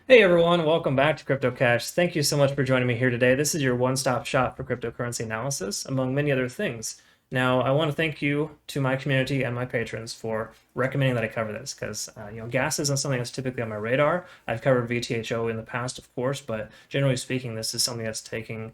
Hey everyone, welcome back to Crypto Cash. Thank you so much for joining me here today. This is your one-stop shop for cryptocurrency analysis, among many other things. Now, I want to thank you to my community and my patrons for recommending that I cover this because gas isn't something that's typically on my radar. I've covered VTHO in the past, of course, but generally speaking, this is something that's taking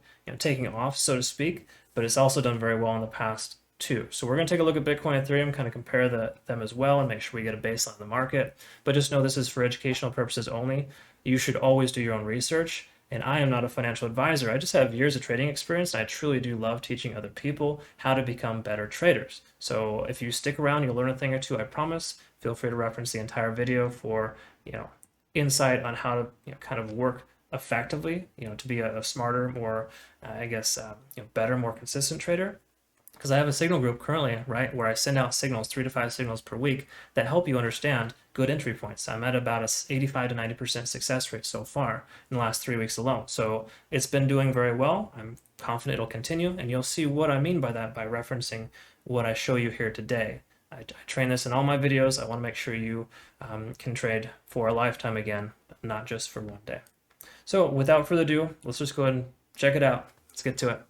off, so to speak. But it's also done very well in the past too. So we're going to take a look at Bitcoin and Ethereum, kind of compare them as well, and make sure we get a baseline of the market. But just know this is for educational purposes only. You should always do your own research. And I am not a financial advisor. I just have years of trading experience, and I truly do love teaching other people how to become better traders. So if you stick around, you'll learn a thing or two, I promise. Feel free to reference the entire video for insight on how to kind of work effectively, to be a smarter, more better, more consistent trader. Because I have a signal group currently, right, where I send out signals, 3 to 5 signals per week that help you understand good entry points. I'm at about a 85 to 90% success rate so far in the last 3 weeks alone. So it's been doing very well. I'm confident it'll continue, and you'll see what I mean by that by referencing what I show you here today. I train this in all my videos. I want to make sure you can trade for a lifetime again, not just for one day. So without further ado, let's just go ahead and check it out. Let's get to it.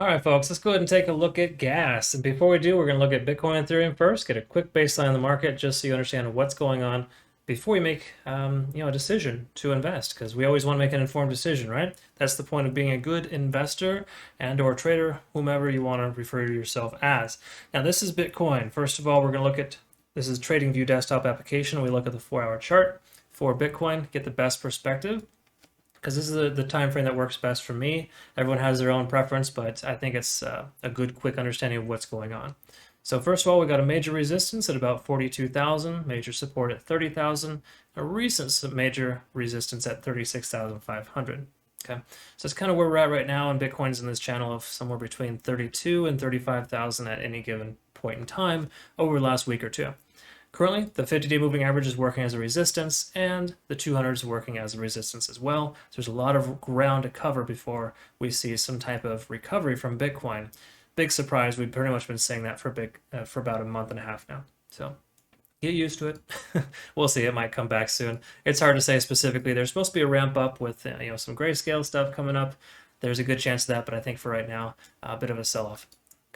All right, folks, let's go ahead and take a look at gas. And before we do, we're going to look at Bitcoin and Ethereum first, get a quick baseline of the market just so you understand what's going on before you make a decision to invest, because we always want to make an informed decision, right? That's the point of being a good investor and or trader, whomever you want to refer to yourself as. Now, this is Bitcoin. First of all, we're going to look at, this is TradingView desktop application. We look at the 4-hour chart for Bitcoin, get the best perspective, because this is the time frame that works best for me. Everyone has their own preference, but I think it's a good, quick understanding of what's going on. So first of all, we got a major resistance at about 42,000, major support at 30,000, a recent major resistance at 36,500. Okay, so it's kind of where we're at right now, and Bitcoin's in this channel of somewhere between 32 and 35,000 at any given point in time over the last week or two. Currently, the 50-day moving average is working as a resistance, and the 200 is working as a resistance as well. So there's a lot of ground to cover before we see some type of recovery from Bitcoin. Big surprise, we've pretty much been saying that for about a month and a half now. So get used to it. We'll see, it might come back soon. It's hard to say specifically. There's supposed to be a ramp up with some grayscale stuff coming up. There's a good chance of that, but I think for right now, a bit of a sell-off.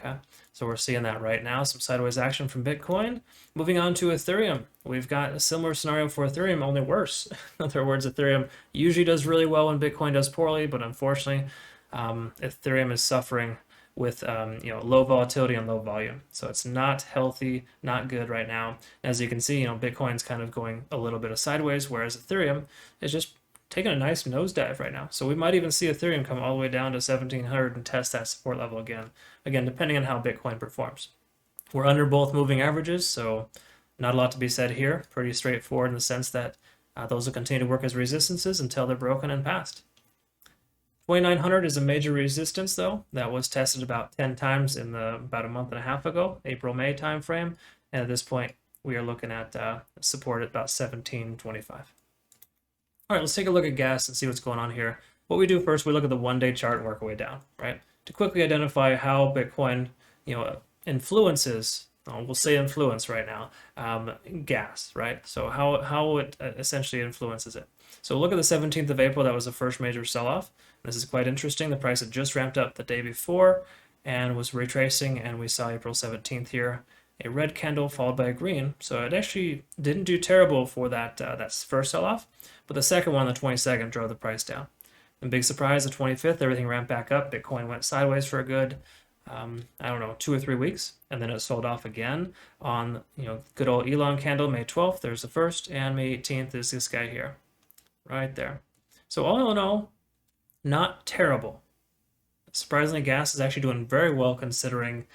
Okay, so we're seeing that right now, some sideways action from Bitcoin. Moving on to Ethereum, we've got a similar scenario for Ethereum, only worse. In other words, Ethereum usually does really well when Bitcoin does poorly, but unfortunately, Ethereum is suffering with low volatility and low volume. So it's not healthy, not good right now. As you can see, Bitcoin's kind of going a little bit of sideways, whereas Ethereum is just taking a nice nosedive right now. So we might even see Ethereum come all the way down to 1,700 and test that support level again. Again, depending on how Bitcoin performs. We're under both moving averages, so not a lot to be said here. Pretty straightforward in the sense that those will continue to work as resistances until they're broken and passed. 2,900 is a major resistance, though. That was tested about 10 times in about a month and a half ago, April-May timeframe. And at this point, we are looking at support at about 1,725. All right, let's take a look at gas and see what's going on here. What we do first, we look at the one-day chart and work our way down, right? To quickly identify how Bitcoin, influences, we'll say influence right now, gas, right? So how it essentially influences it. So look at the 17th of April, that was the first major sell-off. This is quite interesting. The price had just ramped up the day before and was retracing, and we saw April 17th here, a red candle followed by a green. So it actually didn't do terrible for that first sell-off, but the second one, the 22nd, drove the price down. And big surprise, the 25th, everything ramped back up. Bitcoin went sideways for a good, 2 or 3 weeks, and then it sold off again on, good old Elon candle, May 12th. There's the first, and May 18th is this guy here, right there. So all in all, not terrible. Surprisingly, gas is actually doing very well considering,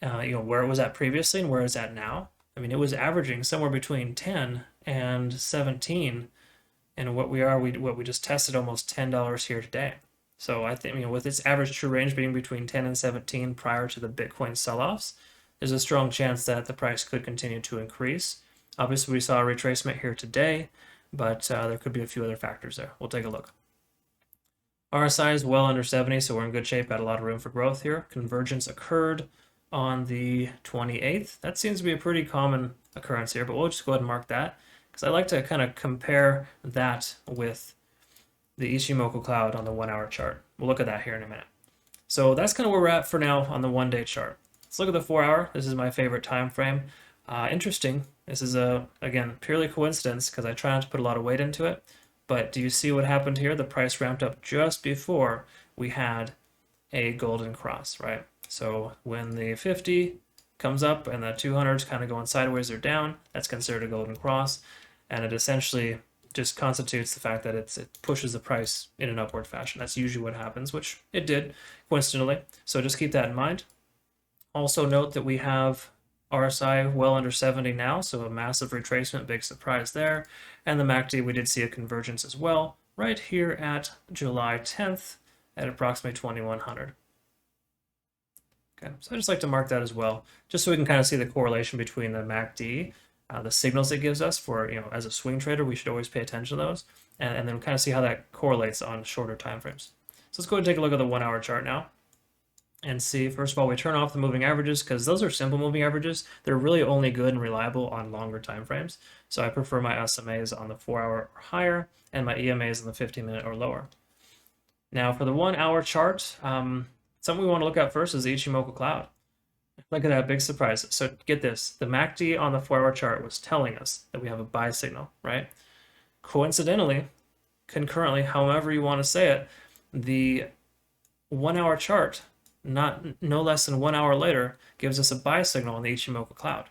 where it was at previously and where it's at now. I mean, it was averaging somewhere between 10 and 17. And what we just tested almost $10 here today. So I think, with its average true range being between 10 and 17 prior to the Bitcoin sell-offs, there's a strong chance that the price could continue to increase. Obviously, we saw a retracement here today, but there could be a few other factors there. We'll take a look. RSI is well under 70, so we're in good shape, got a lot of room for growth here. Convergence occurred on the 28th. That seems to be a pretty common occurrence here, but we'll just go ahead and mark that, because I like to kind of compare that with the Ichimoku cloud on the 1 hour chart. We'll look at that here in a minute. So that's kind of where we're at for now on the 1 day chart. Let's look at the 4 hour. This is my favorite time frame. Interesting. This is again, purely coincidence because I try not to put a lot of weight into it. But do you see what happened here? The price ramped up just before we had a golden cross, right? So when the 50 comes up and the 200s kind of going sideways or down, that's considered a golden cross. And it essentially just constitutes the fact that it pushes the price in an upward fashion. That's usually what happens, which it did, coincidentally. So just keep that in mind. Also note that we have RSI well under 70 now, so a massive retracement, big surprise there. And the MACD, we did see a convergence as well, right here at July 10th at approximately 2100. Okay, so I just like to mark that as well, just so we can kind of see the correlation between the MACD, the signals it gives us for, as a swing trader, we should always pay attention to those, and then kind of see how that correlates on shorter time frames. So let's go ahead and take a look at the 1 hour chart now and see. First of all, we turn off the moving averages because those are simple moving averages. They're really only good and reliable on longer time frames. So I prefer my SMAs on the 4 hour or higher and my EMAs on the 15-minute or lower. Now for the 1 hour chart, something we want to look at first is the Ichimoku cloud. Look at that big surprise. So get this, the MACD on the 4 hour chart was telling us that we have a buy signal, right? Coincidentally, concurrently, however you want to say it, the 1 hour chart, no less than 1 hour later, gives us a buy signal on the Ichimoku cloud.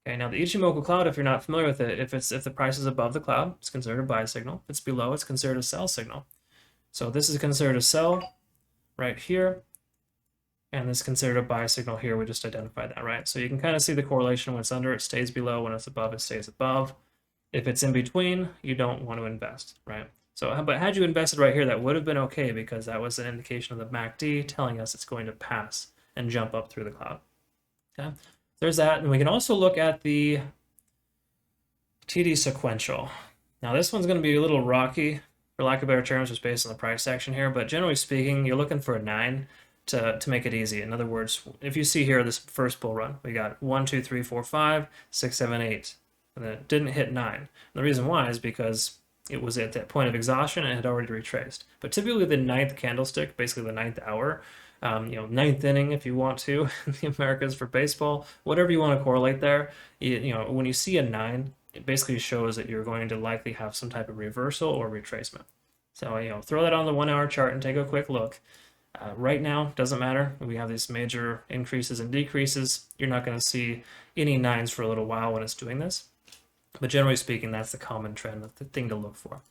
Okay, now the Ichimoku cloud, if you're not familiar with it, if the price is above the cloud, it's considered a buy signal. If it's below, it's considered a sell signal. So this is considered a sell right here, and this is considered a buy signal here. We just identified that, right? So you can kind of see the correlation. When it's under, it stays below. When it's above, it stays above. If it's in between, you don't want to invest, right? So, but had you invested right here, that would have been okay because that was an indication of the MACD telling us it's going to pass and jump up through the cloud. Okay, there's that. And we can also look at the TD sequential. Now this one's going to be a little rocky, for lack of better terms, just based on the price action here. But generally speaking, you're looking for a 9 to make it easy. In other words, if you see here this first bull run, we got 1, 2, 3, 4, 5, 6, 7, 8, and then it didn't hit 9. And the reason why is because it was at that point of exhaustion and had already retraced. But typically the 9th candlestick, basically the 9th hour, 9th inning if you want to, in the Americas for baseball, whatever you want to correlate there, when you see a 9, it basically shows that you're going to likely have some type of reversal or retracement. So, throw that on the 1 hour chart and take a quick look. Right now, doesn't matter. We have these major increases and decreases. You're not going to see any 9s for a little while when it's doing this. But generally speaking, that's the common trend, the thing to look for.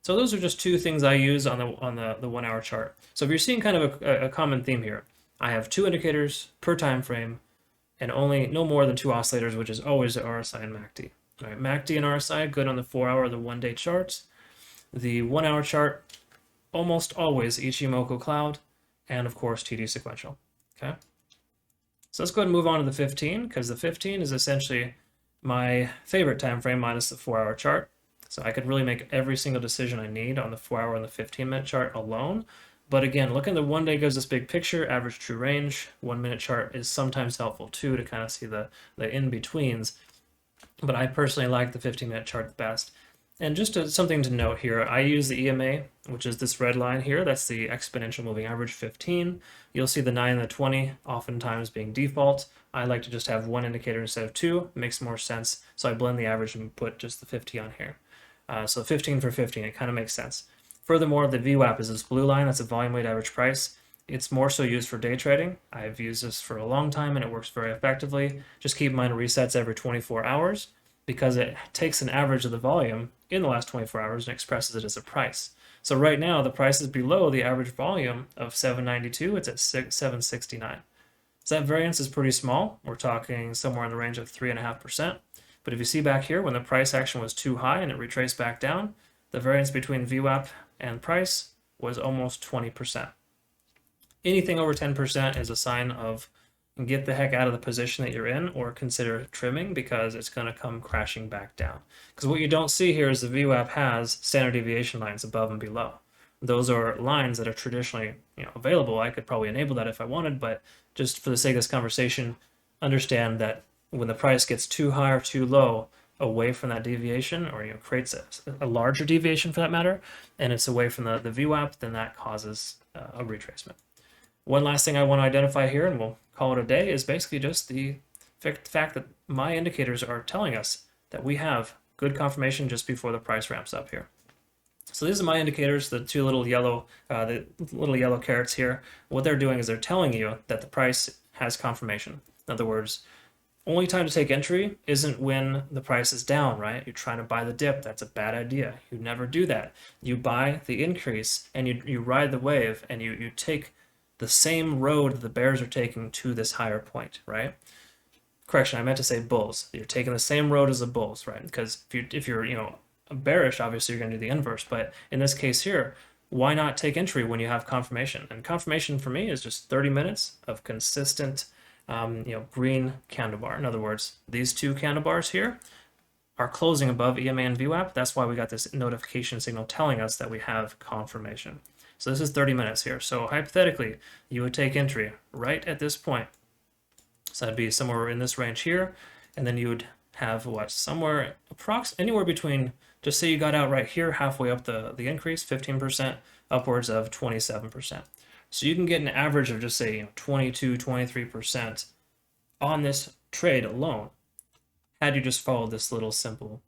So those are just two things I use on the 1 hour chart. So if you're seeing kind of a common theme here, I have 2 indicators per time frame and only no more than 2 oscillators, which is always the RSI and MACD. All right, MACD and RSI, good on the 4 hour or the 1 day charts. The 1 hour chart, almost always Ichimoku cloud, and of course TD sequential. Okay. So let's go ahead and move on to the 15, because the 15 is essentially my favorite time frame minus the 4 hour chart. So I could really make every single decision I need on the 4 hour and the 15-minute chart alone. But again, looking at the 1 day gives this big picture, average true range. 1 minute chart is sometimes helpful too to kind of see the in-betweens. But I personally like the 15-minute chart the best. And just something to note here, I use the EMA, which is this red line here. That's the exponential moving average 15. You'll see the 9 and the 20 oftentimes being default. I like to just have 1 indicator instead of 2. It makes more sense. So I blend the average and put just the 50 on here. So 15 for 15, it kind of makes sense. Furthermore, the VWAP is this blue line. That's a volume weighted average price. It's more so used for day trading. I've used this for a long time and it works very effectively. Just keep in mind it resets every 24 hours because it takes an average of the volume in the last 24 hours and expresses it as a price. So right now the price is below the average volume of 792. It's at 769. So that variance is pretty small. We're talking somewhere in the range of 3.5%. But if you see back here, when the price action was too high and it retraced back down, the variance between VWAP and price was almost 20%. Anything over 10% is a sign of get the heck out of the position that you're in or consider trimming because it's going to come crashing back down. Because what you don't see here is the VWAP has standard deviation lines above and below. Those are lines that are traditionally available. I could probably enable that if I wanted, but just for the sake of this conversation, understand that when the price gets too high or too low, away from that deviation, or creates a larger deviation for that matter, and it's away from the VWAP, then that causes a retracement. One last thing I want to identify here, and we'll call it a day, is basically just the fact that my indicators are telling us that we have good confirmation just before the price ramps up here. So these are my indicators, the little yellow carrots here. What they're doing is they're telling you that the price has confirmation. In other words, only time to take entry isn't when the price is down, right? You're trying to buy the dip. That's a bad idea. You never do that. You buy the increase and you ride the wave, and you take the same road that the bears are taking to this higher point, right? Correction, I meant to say bulls. You're taking the same road as the bulls, right? Because if you're bearish, obviously you're going to do the inverse. But in this case here, why not take entry when you have confirmation? And confirmation for me is just 30 minutes of consistent green candle bar. In other words, these two candle bars here are closing above EMA and VWAP. That's why we got this notification signal telling us that we have confirmation. So this is 30 minutes here. So hypothetically, you would take entry right at this point. So that'd be somewhere in this range here. And then you would have what? Somewhere anywhere between, just say you got out right here, halfway up the increase, 15%, upwards of 27%. So you can get an average of just say 22, 23% on this trade alone, had you just followed this little simple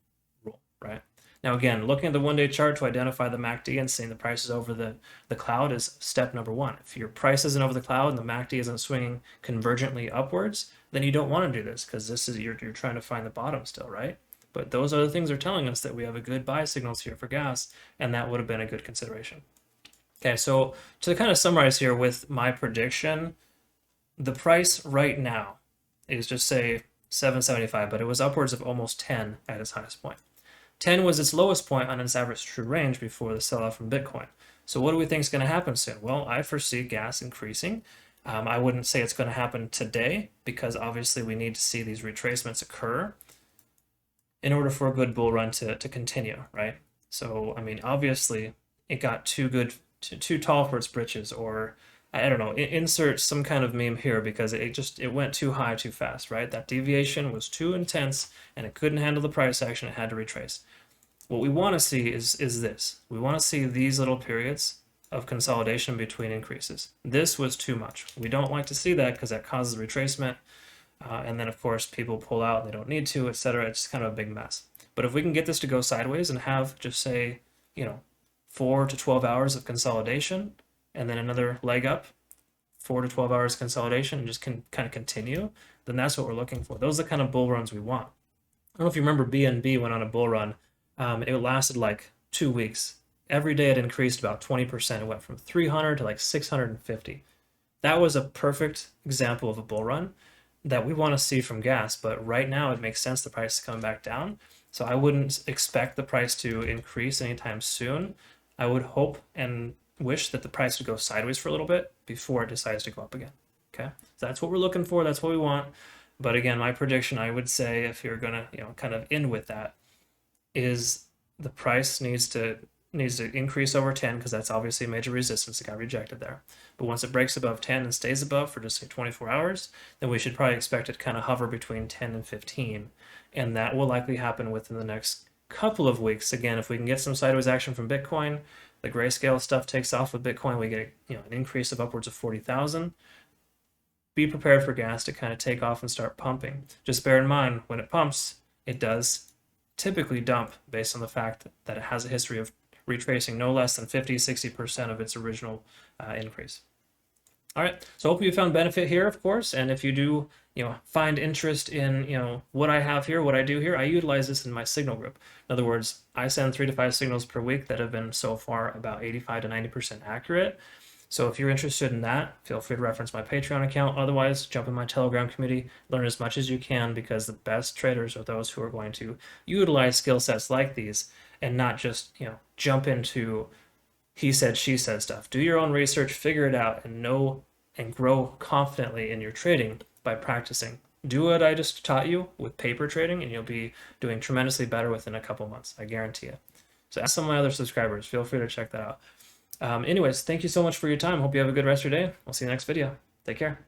rule, right? Now again, looking at the one-day chart to identify the MACD and seeing the prices over the cloud is step number one. If your price isn't over the cloud and the MACD isn't swinging convergently upwards, then you don't want to do this, because this is you're trying to find the bottom still, right? But those other things are telling us that we have a good buy signals here for gas, and that would have been a good consideration. Okay, so to kind of summarize here with my prediction, the price right now is just say 775, but it was upwards of almost 10 at its highest point. 10 was its lowest point on its average true range before the sell-off from Bitcoin. So what do we think is going to happen soon? Well, I foresee gas increasing. I wouldn't say it's going to happen today, because obviously we need to see these retracements occur in order for a good bull run to continue, right? So, I mean, obviously it got too tall for its britches, or I don't know, insert some kind of meme here, because it went too high too fast, right? That deviation was too intense and it couldn't handle the price action. It had to retrace. What we want to see is this. We want to see these little periods of consolidation between increases. This was too much. We don't like to see that, because that causes retracement. And then of course people pull out and they don't need to, etc. It's kind of a big mess. But if we can get this to go sideways and have just say, 4 to 12 hours of consolidation, and then another leg up, 4 to 12 hours consolidation, and just kind of continue, then that's what we're looking for. Those are the kind of bull runs we want. I don't know if you remember BNB went on a bull run. It lasted like 2 weeks. Every day it increased about 20%. It went from 300 to like 650. That was a perfect example of a bull run that we want to see from gas, but right now it makes sense the price is coming back down. So I wouldn't expect the price to increase anytime soon. I would hope and wish that the price would go sideways for a little bit before it decides to go up again. Okay, so that's what we're looking for. That's what we want. But again, my prediction, I would say, if you're gonna kind of end with that, is the price needs to increase over 10, because that's obviously a major resistance. It got rejected there. But once it breaks above 10 and stays above for just say 24 hours, then we should probably expect it to kind of hover between 10 and 15, and that will likely happen within the next couple of weeks. Again, if we can get some sideways action from Bitcoin, the grayscale stuff takes off with Bitcoin, we get an increase of upwards of 40,000. Be prepared for gas to kind of take off and start pumping. Just bear in mind, when it pumps, it does typically dump based on the fact that it has a history of retracing no less than 50-60% of its original increase. All right, so hopefully you found benefit here, of course, and if you do find interest in what I have here, what I do here, I utilize this in my signal group. In other words, I send 3 to 5 signals per week that have been so far about 85 to 90% accurate. So if you're interested in that, feel free to reference my Patreon account. Otherwise, jump in my Telegram community, learn as much as you can, because the best traders are those who are going to utilize skill sets like these and not just jump into he said, she said stuff. Do your own research, figure it out, and know and grow confidently in your trading by practicing. Do what I just taught you with paper trading, and you'll be doing tremendously better within a couple months. I guarantee it. So ask some of my other subscribers. Feel free to check that out. Anyways, thank you so much for your time. Hope you have a good rest of your day. We'll see you next video. Take care.